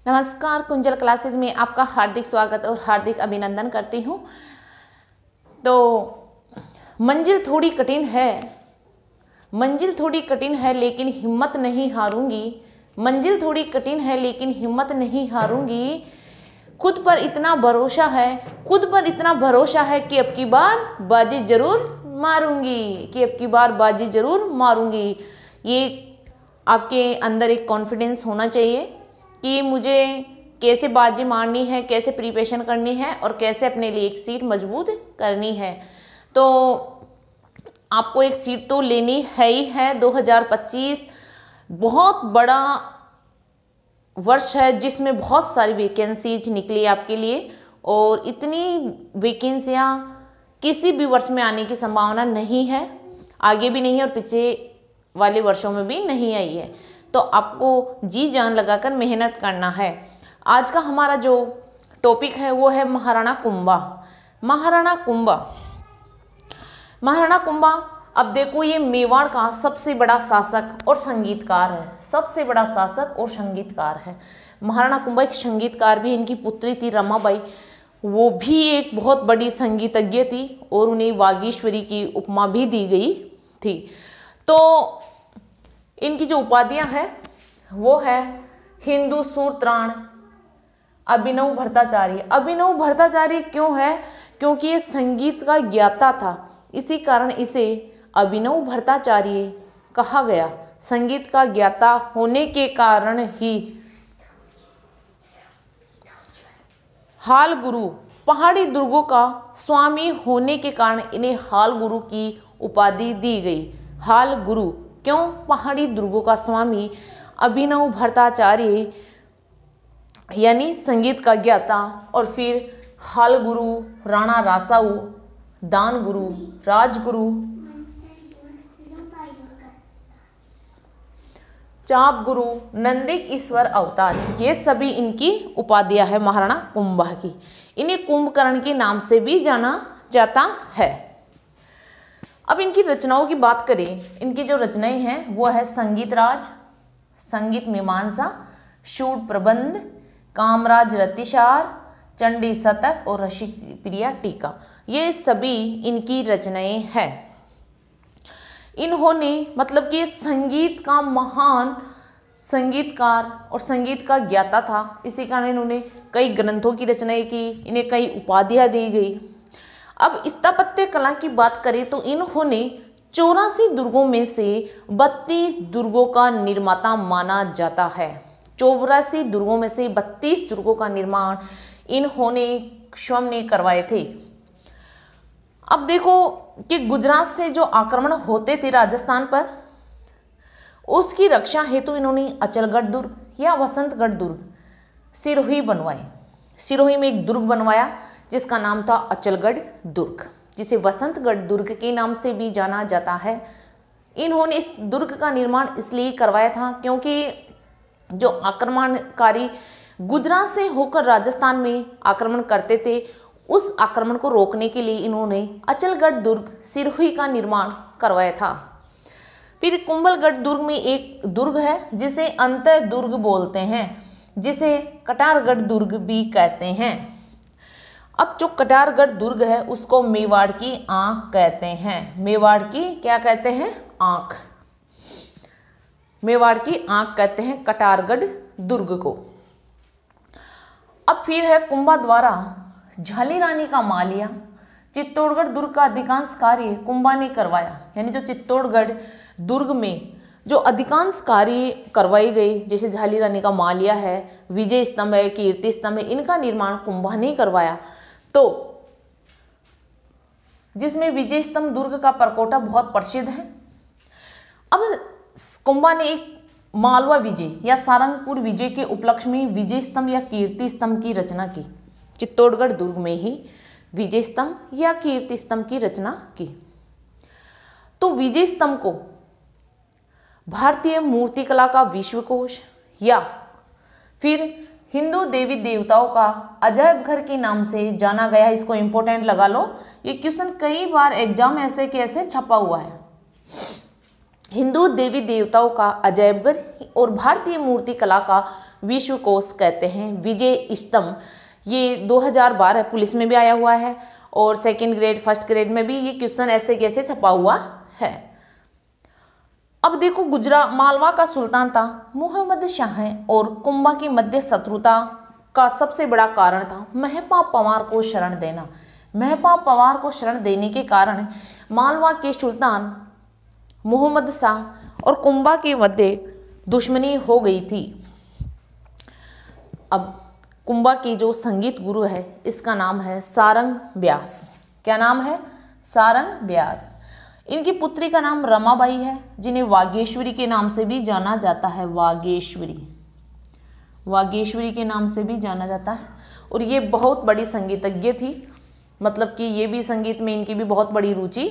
नमस्कार, कुंजल क्लासेज में आपका हार्दिक स्वागत और हार्दिक अभिनंदन करती हूँ। तो मंजिल थोड़ी कठिन है लेकिन हिम्मत नहीं हारूंगी। मंजिल थोड़ी कठिन है लेकिन हिम्मत नहीं हारूंगी। खुद पर इतना भरोसा है कि अब की बार बाजी जरूर मारूंगी। ये आपके अंदर एक कॉन्फिडेंस होना चाहिए कि मुझे कैसे बाजी मारनी है, कैसे प्रिपरेशन करनी है और कैसे अपने लिए एक सीट मजबूत करनी है। तो आपको एक सीट तो लेनी है ही है। 2025 बहुत बड़ा वर्ष है जिसमें बहुत सारी वैकेंसीज निकली आपके लिए, और इतनी वैकेंसियाँ किसी भी वर्ष में आने की संभावना नहीं है, आगे भी नहीं है और पीछे वाले वर्षों में भी नहीं आई है। तो आपको जी जान लगाकर मेहनत करना है। आज का हमारा जो टॉपिक है वो है महाराणा कुंभा। अब देखो, ये मेवाड़ का सबसे बड़ा शासक और संगीतकार है। महाराणा कुंभा एक संगीतकार भी, इनकी पुत्री थी रमाबाई, वो भी एक बहुत बड़ी संगीतज्ञ थी और उन्हें वागीश्वरी की उपमा भी दी गई थी। तो इनकी जो उपाधियां हैं वो है हिंदू सूरत्राण, अभिनव भट्टाचार्य क्यों है? क्योंकि ये संगीत का ज्ञाता था, इसी कारण इसे अभिनव भट्टाचार्य कहा गया। संगीत का ज्ञाता होने के कारण ही हाल गुरु, पहाड़ी दुर्गों का स्वामी होने के कारण इन्हें हाल गुरु की उपाधि दी गई। हाल गुरु क्यों? पहाड़ी दुर्गों का स्वामी अभिनव भट्टाचार्य यानी संगीत का ज्ञाता, और फिर हाल गुरु, राणा रासाऊ, दान गुरु, राजगुरु, चाप गुरु, नंदिक ईश्वर अवतार, ये सभी इनकी उपाधियां है महाराणा कुंभा की। इन्हें कुंभकर्ण के नाम से भी जाना जाता है। अब इनकी रचनाओं की बात करें, इनकी जो रचनाएं हैं वो है संगीत राज, संगीत मीमांसा, शूट प्रबंध, कामराज रतिसार, चंडी शतक और रसिक प्रिया टीका। ये सभी इनकी रचनाएं हैं। इन्होंने मतलब कि संगीत का महान संगीतकार और संगीत का ज्ञाता था, इसी कारण इन्होंने कई ग्रंथों की रचनाएं की, इन्हें कई उपाधियां दी गई। अब स्थापत्य कला की बात करें तो इन्होंने 84 दुर्गों में से 32 दुर्गों का निर्माता माना जाता है। 84 दुर्गों में से 32 दुर्गों का निर्माण इन्होंने स्वयं ने करवाए थे। अब देखो कि गुजरात से जो आक्रमण होते थे राजस्थान पर, उसकी रक्षा हेतु इन्होंने अचलगढ़ दुर्ग या वसंतगढ़ दुर्ग, सिरोही बनवाए। सिरोही में एक दुर्ग बनवाया जिसका नाम था अचलगढ़ दुर्ग, जिसे वसंतगढ़ दुर्ग के नाम से भी जाना जाता है। इन्होंने इस दुर्ग का निर्माण इसलिए करवाया था क्योंकि जो आक्रमणकारी गुजरात से होकर राजस्थान में आक्रमण करते थे, उस आक्रमण को रोकने के लिए इन्होंने अचलगढ़ दुर्ग, सिरोही का निर्माण करवाया था। फिर कुंभलगढ़ दुर्ग में एक दुर्ग है जिसे अंतः दुर्ग बोलते हैं, जिसे कटारगढ़ दुर्ग भी कहते हैं। अब जो कटारगढ़ दुर्ग है उसको मेवाड़ की आंख कहते हैं। मेवाड़ की क्या कहते हैं? आंख। मेवाड़ की आंख कहते हैं कटारगढ़ दुर्ग को। अब फिर है कुंभा द्वारा झालीरानी का मालिया। चित्तौड़गढ़ दुर्ग का अधिकांश कार्य कुंभा ने करवाया, यानी जो चित्तौड़गढ़ दुर्ग में जो अधिकांश कार्य करवाए गए, जैसे झालीरानी का मालिया है, विजय स्तंभ है, कीर्ति स्तंभ है, इनका निर्माण कुंभा ने करवाया। तो जिसमें विजय स्तंभ दुर्ग का परकोटा बहुत प्रसिद्ध है। अब कुंभा ने एक मालवा विजय या सारंगपुर विजय के उपलक्ष्य में विजय स्तंभ या कीर्ति स्तंभ की रचना की। चित्तौड़गढ़ दुर्ग में ही विजय स्तंभ या कीर्ति स्तंभ की रचना की। तो विजय स्तंभ को भारतीय मूर्तिकला का विश्वकोश या फिर हिंदू देवी देवताओं का अजायब घर के नाम से जाना गया है। इसको इंपॉर्टेंट लगा लो, ये क्वेश्चन कई बार एग्जाम ऐसे के ऐसे छपा हुआ है। हिंदू देवी देवताओं का अजैबघर और भारतीय मूर्ति कला का विश्व कोश कहते हैं। विजय स्तंभ, ये 2012 पुलिस में भी आया हुआ है और सेकंड ग्रेड फर्स्ट ग्रेड में भी ये क्वेश्चन ऐसे कैसे छपा हुआ है। अब देखो, गुजरात मालवा का सुल्तान था मोहम्मद शाह और कुंभा की मध्य शत्रुता का सबसे बड़ा कारण था महपा पवार को शरण देना। महपा पवार को शरण देने के कारण मालवा के सुल्तान मोहम्मद शाह और कुंभा के मध्य दुश्मनी हो गई थी। अब कुंभा की जो संगीत गुरु है इसका नाम है सारंग व्यास। क्या नाम है? सारंग व्यास। इनकी पुत्री का नाम रमाबाई है, जिन्हें वागेश्वरी के नाम से भी जाना जाता है। वागेश्वरी के नाम से भी जाना जाता है। और ये बहुत बड़ी संगीतज्ञ थी, मतलब कि ये भी संगीत में इनकी भी बहुत बड़ी रुचि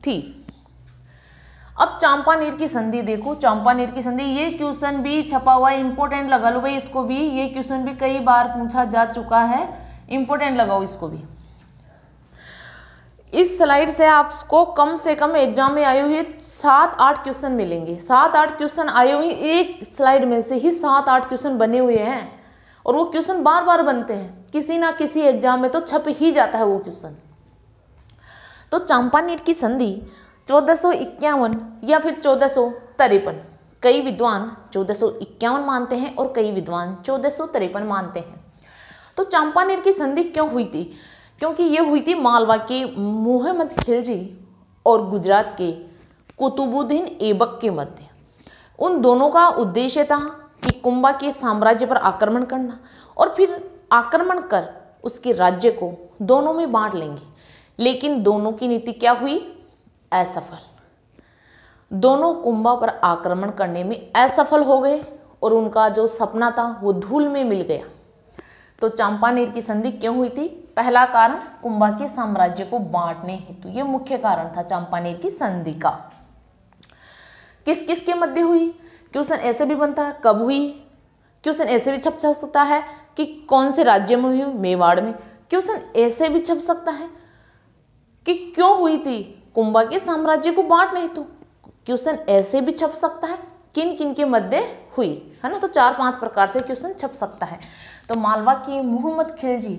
थी। अब चांपानेर की संधि देखो, चांपानेर की संधि, ये क्वेश्चन भी छपा हुआ है, इंपॉर्टेंट लगा लो भाई इसको भी। ये क्वेश्चन भी कई बार पूछा जा चुका है, इंपॉर्टेंट लगाओ इसको भी। इस स्लाइड से आपको कम से कम एग्जाम में आए हुए 7-8 क्वेश्चन मिलेंगे। 7-8 क्वेश्चन आए हुए, एक स्लाइड में से ही 7-8 क्वेश्चन बने हुए हैं और वो क्वेश्चन बार बार बनते हैं, किसी ना किसी एग्जाम में तो छप ही जाता है वो क्वेश्चन। तो चांपानेर की संधि 1451 या फिर 1453, कई विद्वान 1451 मानते हैं और कई विद्वान 1453 मानते हैं। तो चांपानेर की संधि क्यों हुई थी? क्योंकि ये हुई थी मालवा के मोहम्मद खिलजी और गुजरात के कुतुबुद्दीन ऐबक के मध्य। उन दोनों का उद्देश्य था कि कुंभा के साम्राज्य पर आक्रमण करना और फिर आक्रमण कर उसके राज्य को दोनों में बांट लेंगे। लेकिन दोनों की नीति क्या हुई? असफल। दोनों कुंभा पर आक्रमण करने में असफल हो गए और उनका जो सपना था वो धूल में मिल गया। तो चांपानेर की संधि क्यों हुई थी? पहला कारण कुंभा के साम्राज्य को बांटने हेतु, ये मुख्य कारण था चांपानेर की संधि का। किस किस के मध्य हुई? क्वेश्चन ऐसे भी बनता है कब हुई, क्वेश्चन ऐसे भी छप सकता है कि कौन से राज्य में हुई, मेवाड़ में। क्वेश्चन ऐसे भी छप सकता है कि क्यों हुई थी, कुंभा के साम्राज्य को बांटने हेतु। क्वेश्चन ऐसे भी छप सकता है किन किन के मध्य हुई, है ना। तो 4-5 प्रकार से क्वेश्चन छप सकता है। तो मालवा की मोहम्मद खिलजी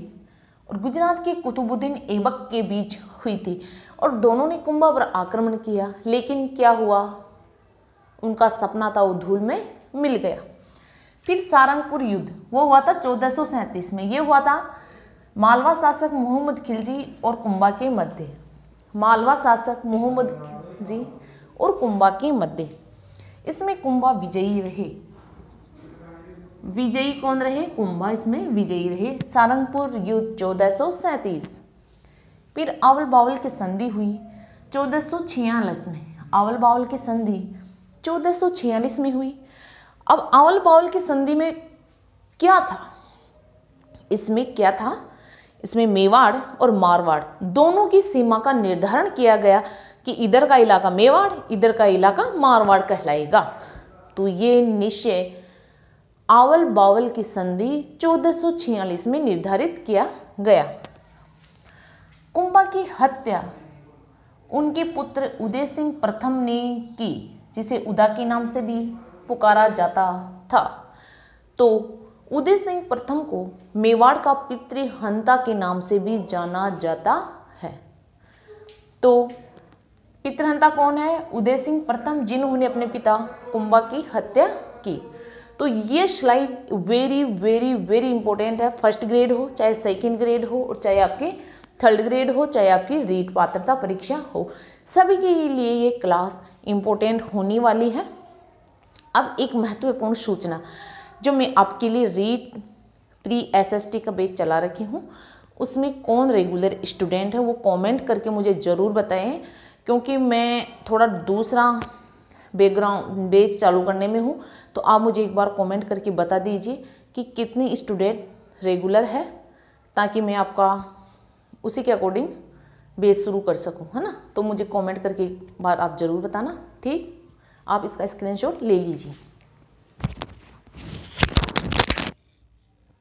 और गुजरात के कुतुबुद्दीन ऐबक के बीच हुई थी और दोनों ने कुंभा पर आक्रमण किया, लेकिन क्या हुआ, उनका सपना था वो धूल में मिल गया। फिर सारंगपुर युद्ध, वो हुआ था 1437 में। ये हुआ था मालवा शासक मोहम्मद खिलजी और कुंभा के मध्य। मालवा शासक मोहम्मद खिलजी और कुंभा के मध्य। इसमें कुंभा विजयी रहे। विजयी कौन रहे? कुंभा इसमें विजयी रहे। सारंगपुर युद्ध 1437। फिर आवल बावल की संधि हुई 1446 में। आवल बावल की संधि 1446 में हुई। अब आवल बावल की संधि में क्या था? इसमें क्या था? इसमें मेवाड़ और मारवाड़ दोनों की सीमा का निर्धारण किया गया कि इधर का इलाका मेवाड़, इधर का इलाका मारवाड़ कहलाएगा। तो ये निश्चय आवल बावल की संधि 1446 में निर्धारित किया गया। कुंभा की हत्या उनके पुत्र उदय सिंह प्रथम ने की, जिसे उदा के नाम से भी पुकारा जाता था। तो उदय सिंह प्रथम को मेवाड़ का पितृहंता के नाम से भी जाना जाता है। तो पितृहंता कौन है? उदय सिंह प्रथम, जिन्होंने अपने पिता कुंभा की हत्या की। तो ये slide very very very important है। फर्स्ट ग्रेड हो, चाहे सेकंड ग्रेड हो, और चाहे आपके थर्ड ग्रेड हो, चाहे आपकी रीट पात्रता परीक्षा हो, सभी के लिए ये क्लास इंपॉर्टेंट होने वाली है। अब एक महत्वपूर्ण सूचना जो मैं आपके लिए रीट प्री एसएसटी का बैच चला रखी हूँ, उसमें कौन रेगुलर स्टूडेंट है वो कमेंट करके मुझे ज़रूर बताएं, क्योंकि मैं थोड़ा दूसरा बैकग्राउंड बैच चालू करने में हूँ। तो आप मुझे एक बार कमेंट करके बता दीजिए कि कितने स्टूडेंट रेगुलर है, ताकि मैं आपका उसी के अकॉर्डिंग बैच शुरू कर सकूँ, है ना। तो मुझे कमेंट करके एक बार आप ज़रूर बताना, ठीक। आप इसका स्क्रीनशॉट ले लीजिए।